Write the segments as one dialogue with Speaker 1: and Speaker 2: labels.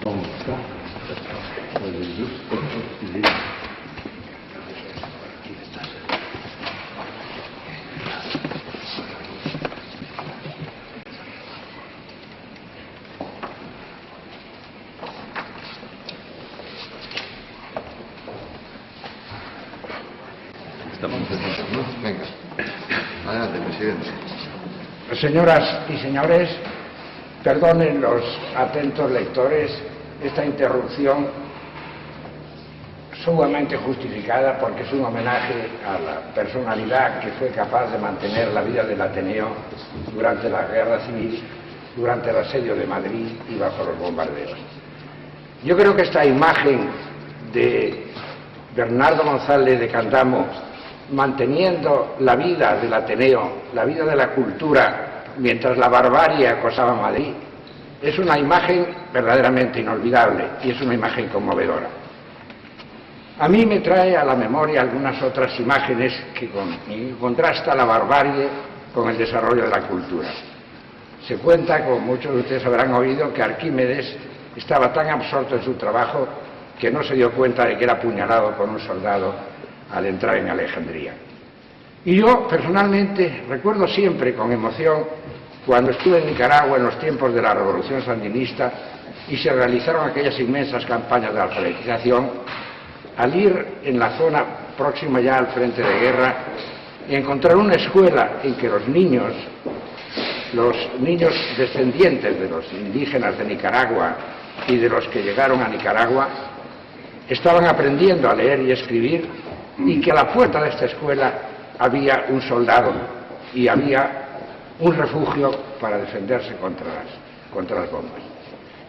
Speaker 1: ¿Cómo está? Con el gusto.
Speaker 2: Venga, adelante, presidente.
Speaker 3: Señoras y señores, perdonen los atentos lectores esta interrupción sumamente justificada porque es un homenaje a la personalidad que fue capaz de mantener la vida del Ateneo durante la Guerra Civil, durante el asedio de Madrid y bajo los bombardeos. Yo creo que esta imagen de Bernardo González de Candamo manteniendo la vida del Ateneo, la vida de la cultura, mientras la barbarie acosaba Madrid, es una imagen verdaderamente inolvidable y es una imagen conmovedora. A mí me trae a la memoria algunas otras imágenes que contrasta la barbarie con el desarrollo de la cultura. Se cuenta, como muchos de ustedes habrán oído, que Arquímedes estaba tan absorto en su trabajo que no se dio cuenta de que era apuñalado por un soldado al entrar en Alejandría. Y yo, personalmente, recuerdo siempre con emoción cuando estuve en Nicaragua en los tiempos de la Revolución Sandinista y se realizaron aquellas inmensas campañas de alfabetización, al ir en la zona próxima ya al frente de guerra y encontrar una escuela en que los niños descendientes de los indígenas de Nicaragua y de los que llegaron a Nicaragua estaban aprendiendo a leer y escribir, y que a la puerta de esta escuela había un soldado y había un refugio para defenderse contra las bombas.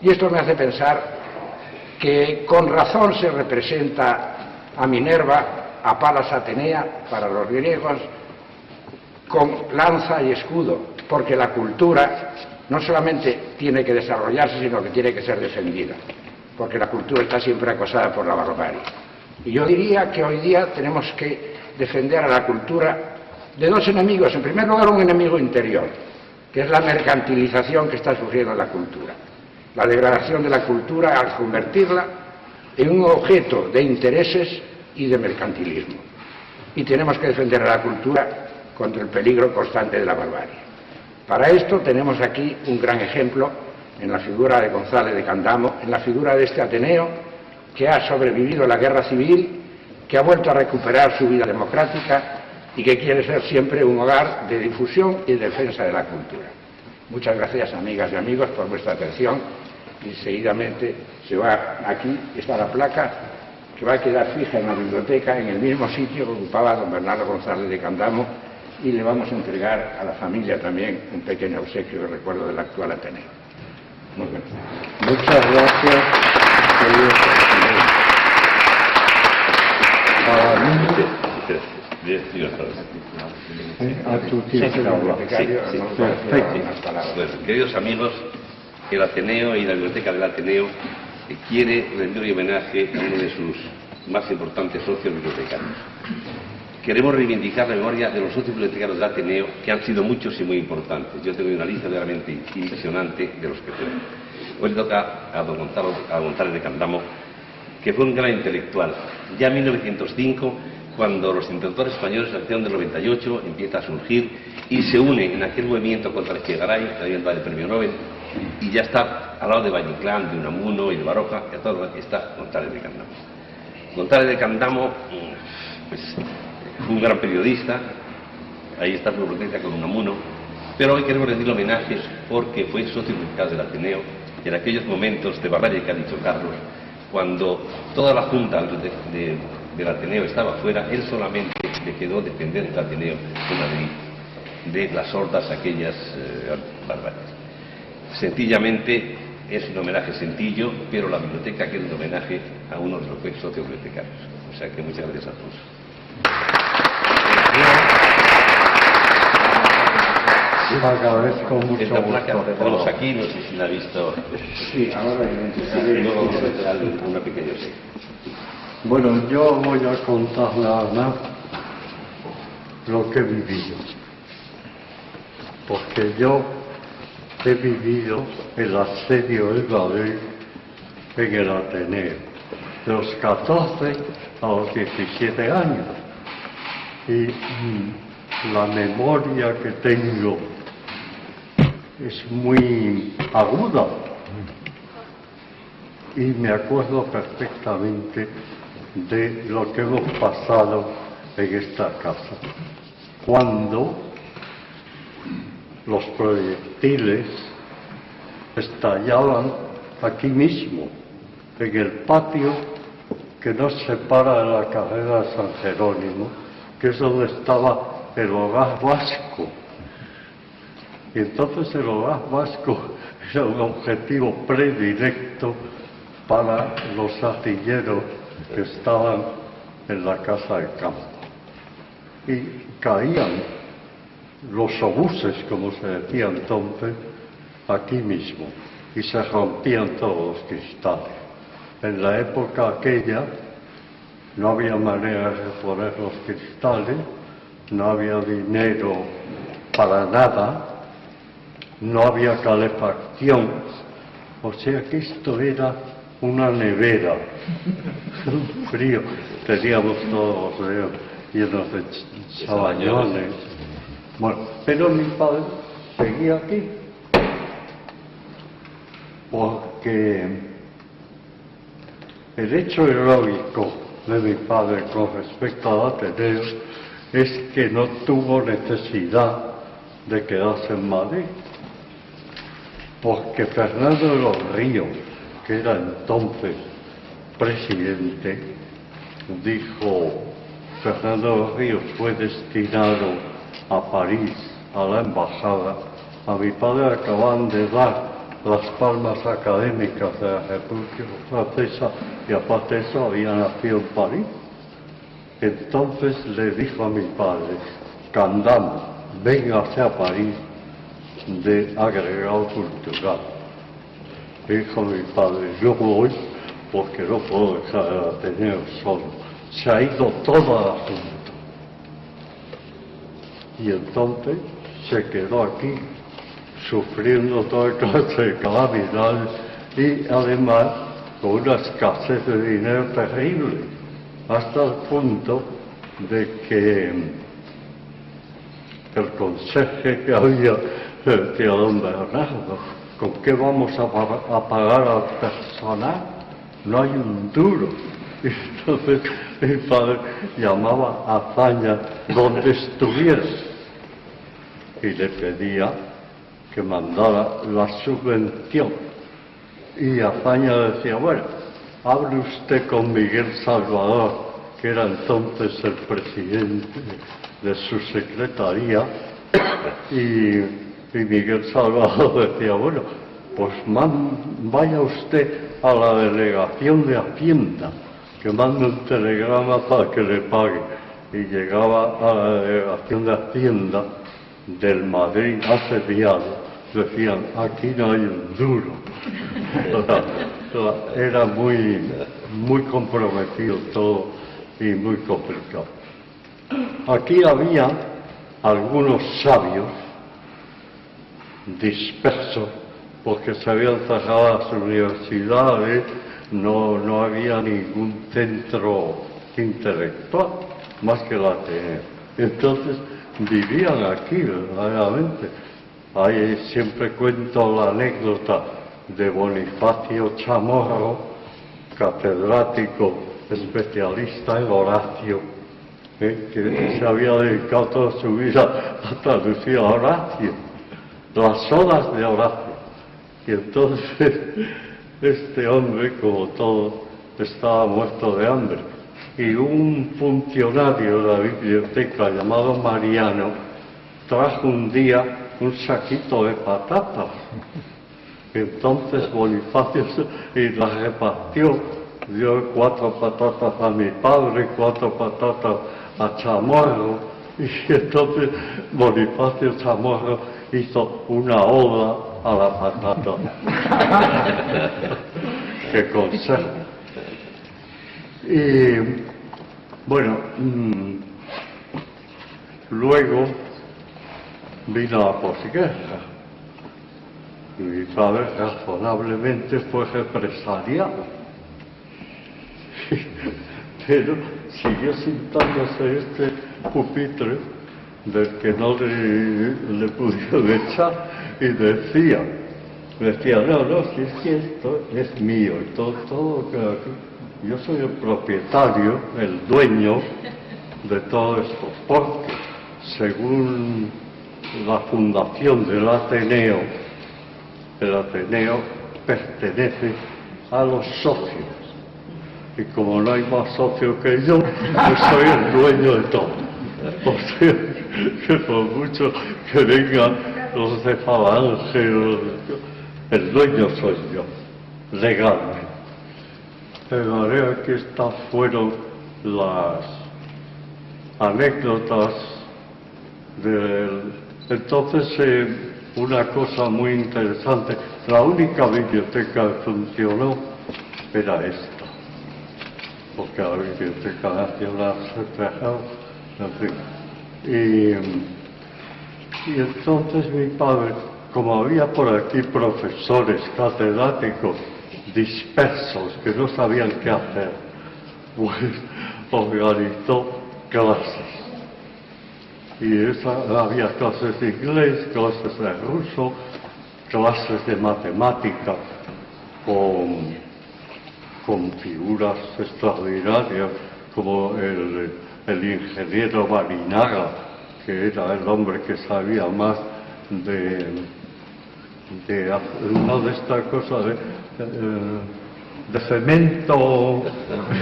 Speaker 3: Y esto me hace pensar que con razón se representa a Minerva, a Palas Atenea, para los griegos, con lanza y escudo, porque la cultura no solamente tiene que desarrollarse, sino que tiene que ser defendida, porque la cultura está siempre acosada por la barbarie. Y yo diría que hoy día tenemos que defender a la cultura de dos enemigos. En primer lugar, un enemigo interior, que es la mercantilización que está sufriendo la cultura, la degradación de la cultura al convertirla en un objeto de intereses y de mercantilismo. Y tenemos que defender a la cultura contra el peligro constante de la barbarie. Para esto tenemos aquí un gran ejemplo en la figura de González de Candamo, en la figura de este Ateneo que ha sobrevivido a la guerra civil, que ha vuelto a recuperar su vida democrática y que quiere ser siempre un hogar de difusión y defensa de la cultura. Muchas gracias, amigas y amigos, por vuestra atención. Y seguidamente se va, aquí está la placa que va a quedar fija en la biblioteca, en el mismo sitio que ocupaba don Bernardo González de Candamo, y le vamos a entregar a la familia también un pequeño obsequio de recuerdo del actual Ateneo. Muy bien.
Speaker 1: Muchas gracias.
Speaker 4: Queridos amigos, el Ateneo y la Biblioteca del Ateneo quiere rendir homenaje a uno de sus más importantes socios bibliotecarios. Queremos reivindicar la memoria de los socios bibliotecarios del Ateneo, que han sido muchos y muy importantes. Yo tengo una lista realmente impresionante de los que fueron. Hoy le toca a don González de Candamo, que fue un gran intelectual. Ya en 1905, cuando los intelectuales españoles, la acción del 98, empieza a surgir y se une en aquel movimiento contra el Che Garay, también va del premio Nobel, y ya está al lado de Valle Inclán, de Unamuno y de Baroja, y a todo lo que está González de Candamo. González de Candamo, pues, fue un gran periodista, ahí está su protesta con Unamuno, pero hoy queremos rendirle homenaje porque fue socio sindical del Ateneo y en aquellos momentos de barbarie que ha dicho Carlos, cuando toda la junta del Ateneo estaba fuera, él solamente le quedó defender el Ateneo de Madrid de las sordas aquellas barbaries. Sencillamente es un homenaje sencillo, pero la biblioteca quiere un homenaje a uno de los que fue socios bibliotecarios. O sea que muchas gracias a todos.
Speaker 1: Agradezco mucho.
Speaker 4: Esta placa la tenemos aquí, no sé si la ha visto.
Speaker 3: Sí, ahora
Speaker 4: Luego vamos a entregar una pequeña serie.
Speaker 1: Bueno, yo voy a contar nada más lo que he vivido, porque yo he vivido el asedio del Madrid en el Ateneo, de los 14 a los 17 años. Y la memoria que tengo es muy aguda y me acuerdo perfectamente de lo que hemos pasado en esta casa. Cuando los proyectiles estallaban aquí mismo, en el patio que nos separa de la carrera de San Jerónimo, que es donde estaba el hogar vasco. Y entonces el hogar vasco era un objetivo predilecto para los artilleros que estaban en la casa de campo. Y caían los obuses, como se decía entonces, aquí mismo, y se rompían todos los cristales. En la época aquella no había manera de reponer los cristales, no había dinero para nada, no había calefacción, o sea que esto era una nevera, un frío, teníamos todos los dedos llenos de sabañones. Bueno, pero mi padre seguía aquí, porque el hecho heroico de mi padre con respecto al Ateneo es que no tuvo necesidad de quedarse en Madrid, porque Fernando de los Ríos, que era entonces presidente, dijo: Fernando de los Ríos fue destinado a París, a la embajada. A mi padre acaban de dar las palmas académicas de la República Francesa y aparte de eso había nacido en París. Entonces le dijo a mi padre: Candamo, véngase a París de agregado cultural. Dijo mi padre: yo voy porque no puedo dejar el Ateneo solo. Se ha ido todo al asunto. Y entonces se quedó aquí sufriendo toda clase de calamidades y además con una escasez de dinero terrible, hasta el punto de que el conserje que había decía: don Bernardo, ¿con qué vamos a pagar al personal? No hay un duro. Y entonces mi padre llamaba a Azaña donde estuviera y le pedía que mandara la subvención. Y Azaña decía: bueno, hable usted con Miguel Salvador, que era entonces el presidente de su secretaría, y Miguel Salvador decía: bueno, pues vaya usted a la delegación de Hacienda, que mande un telegrama para que le pague. Y llegaba a la delegación de Hacienda del Madrid asediado, decían: aquí no hay un duro. Era muy comprometido todo y muy complicado. Aquí había algunos sabios dispersos, porque se habían cerrado las universidades, no había ningún centro intelectual más que el Ateneo. Entonces vivían aquí verdaderamente. Ahí siempre cuento la anécdota de Bonifacio Chamorro, catedrático especialista en Horacio, que se había dedicado toda su vida a traducir a Horacio, las odas de Horacio. Y entonces este hombre, como todo, estaba muerto de hambre. Y un funcionario de la biblioteca llamado Mariano trajo un día un saquito de patatas. Entonces Bonifacio y las repartió, dio 4 patatas a mi padre, 4 patatas a Chamorro, y entonces Bonifacio Chamorro hizo una oda a la patata que conserva. Y bueno, luego vino la posguerra Y mi padre razonablemente fue represaliado. Pero siguió sentándose en este pupitre del que no le pudieron echar y decía, no, si es que esto es mío y todo que aquí, yo soy el propietario, el dueño de todo esto, porque según la fundación del Ateneo, el Ateneo pertenece a los socios. Y como no hay más socio que yo soy el dueño de todo. O sea, que por mucho que vengan los de Falange, el dueño soy yo, legalmente. De manera que estas fueron las anécdotas del... Entonces, una cosa muy interesante, la única biblioteca que funcionó era esta. Porque la Biblioteca Nacional se cerró, en fin. Y entonces mi padre, como había por aquí profesores catedráticos dispersos que no sabían qué hacer, pues organizó clases. Y había clases de inglés, clases de ruso, clases de matemática con figuras extraordinarias como el ingeniero Barinaga, que era el hombre que sabía más no de esta cosa de cemento,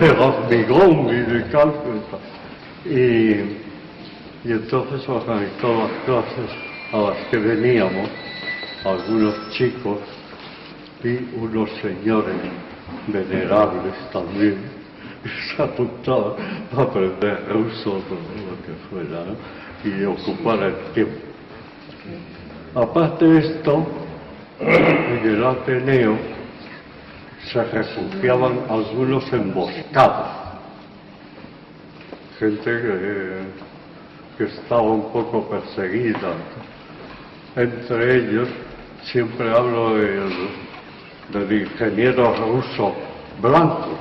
Speaker 1: de hormigón y de cálculo. Y entonces organizó las clases a las que veníamos, algunos chicos y unos señores venerables también, y se apuntaban a aprender ruso o lo que fuera, ¿no? Y ocupar el tiempo. Aparte de esto, en el Ateneo se refugiaban algunos emboscados, gente que estaba un poco perseguida. Entre ellos, siempre hablo del ingeniero ruso Blanco.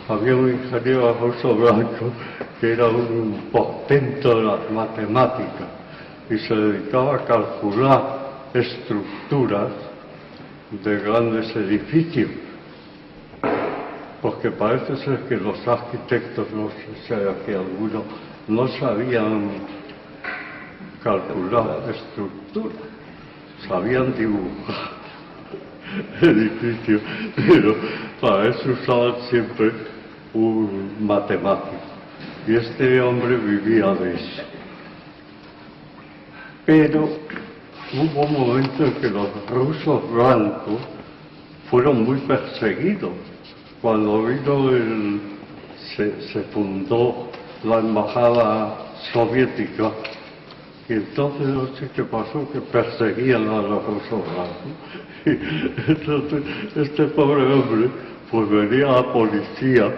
Speaker 1: Había un ingeniero ruso Blanco que era un portento de las matemáticas y se dedicaba a calcular estructuras de grandes edificios, porque parece ser que los arquitectos, no sé si hay aquí alguno, no sabían calcular estructuras, sabían dibujar edificios, pero para eso usaban siempre un matemático. Y este hombre vivía de eso. Pero hubo un momento en que los rusos blancos fueron muy perseguidos. Cuando vino se fundó la embajada soviética, y entonces no sé qué pasó, que perseguían a los rusos blancos. Y entonces este pobre hombre, pues venía a la policía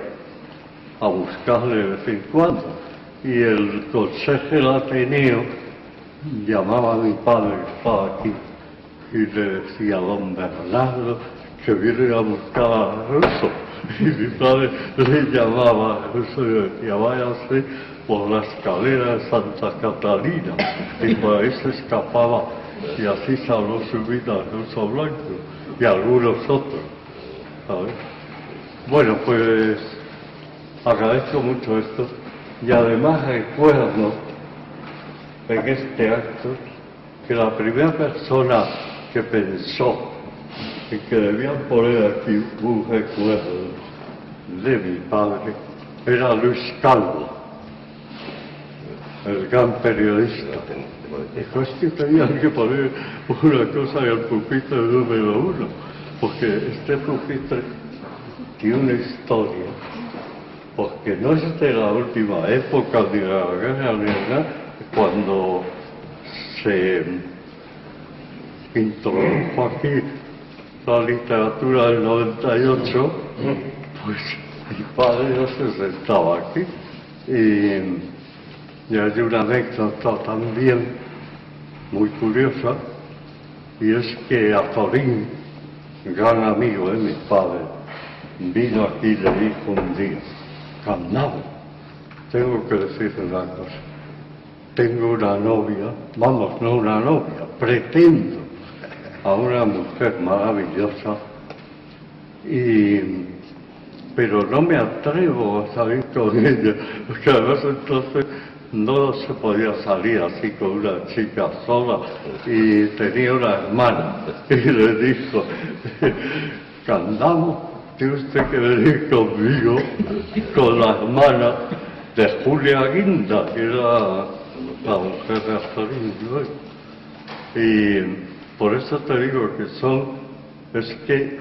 Speaker 1: a buscarle de vez en cuando. Y el consejo del Ateneo llamaba a mi padre, que estaba aquí, y le decía: don Bernardo, que viene a buscar a ruso. Y mi padre le llamaba a ruso y le decía: váyase por la escalera de Santa Catalina. Y por ahí se escapaba, y así salvó su vida el ruso blanco y algunos otros, ¿sabes? Bueno, pues agradezco mucho esto, y además recuerdo en este acto que la primera persona que pensó en que debían poner aquí un recuerdo de mi padre era Luis Calvo, el gran periodista. Dijo: es que tenían que poner una cosa en el pupitre número 1, porque este pupitre tiene una historia, porque no es de la última época de la guerra ni nada. Cuando se introdujo aquí la literatura del 98, pues mi padre no se sentaba aquí. Y hay una anécdota también muy curiosa, Y es que Azorín, gran amigo de mi padre, vino aquí y le dijo un día: Candamo, tengo que decirte una cosa. Tengo una novia, vamos, no una novia, pretendo a una mujer maravillosa, pero no me atrevo a salir con ella, porque además entonces no se podía salir así con una chica sola, y tenía una hermana, y le dijo: Candamo, tiene usted que venir conmigo, con la hermana de Julia Guinda, que era la mujer de Azorín, ¿no? Y por eso te digo que es que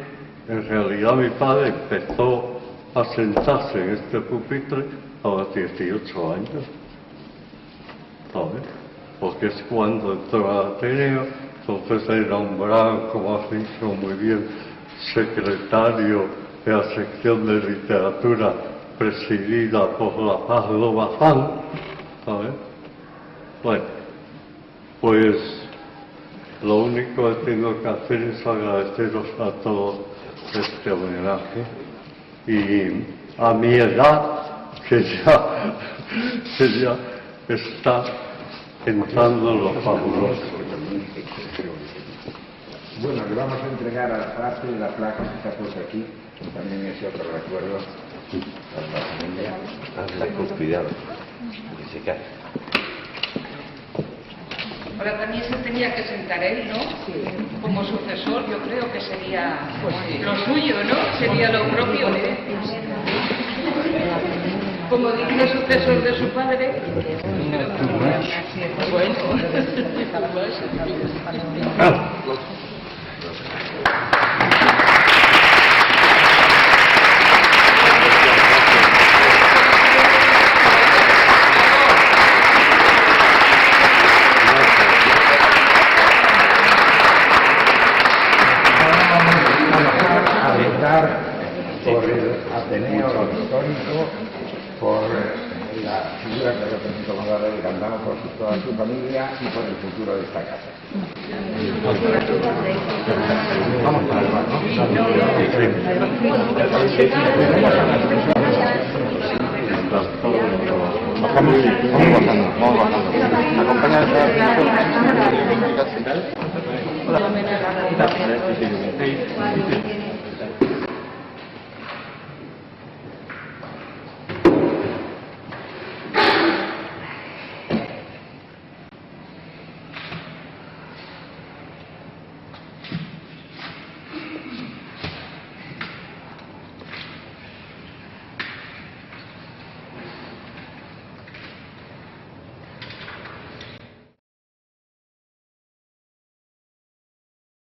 Speaker 1: en realidad mi padre empezó a sentarse en este pupitre a los 18 años, ¿sabes? Porque es cuando entró al Ateneo, entonces le nombraron, como has dicho muy bien, secretario de la sección de literatura presidida por la Paz Lobazán, ¿sabes? Bueno, pues lo único que tengo que hacer es agradeceros a todos este homenaje, y a mi edad, que ya está entrando lo fabuloso.
Speaker 3: Bueno, le vamos a entregar a parte de la placa que está puesta aquí, también ese otro recuerdo a la familia.
Speaker 4: Hazla con cuidado, que se cae.
Speaker 5: Ahora también se tenía que sentar él, ¿no? Sí. Como sucesor, yo creo que sería lo suyo, ¿no? Sería lo propio de... Como digno sucesor de su padre. Bueno.
Speaker 3: Por el Ateneo histórico, por la figura que representó Gonzalo de Candamo, por toda su familia y por el futuro de esta casa. Vamos para el bar, ¿no?
Speaker 2: Vamos bajando. Acompaña a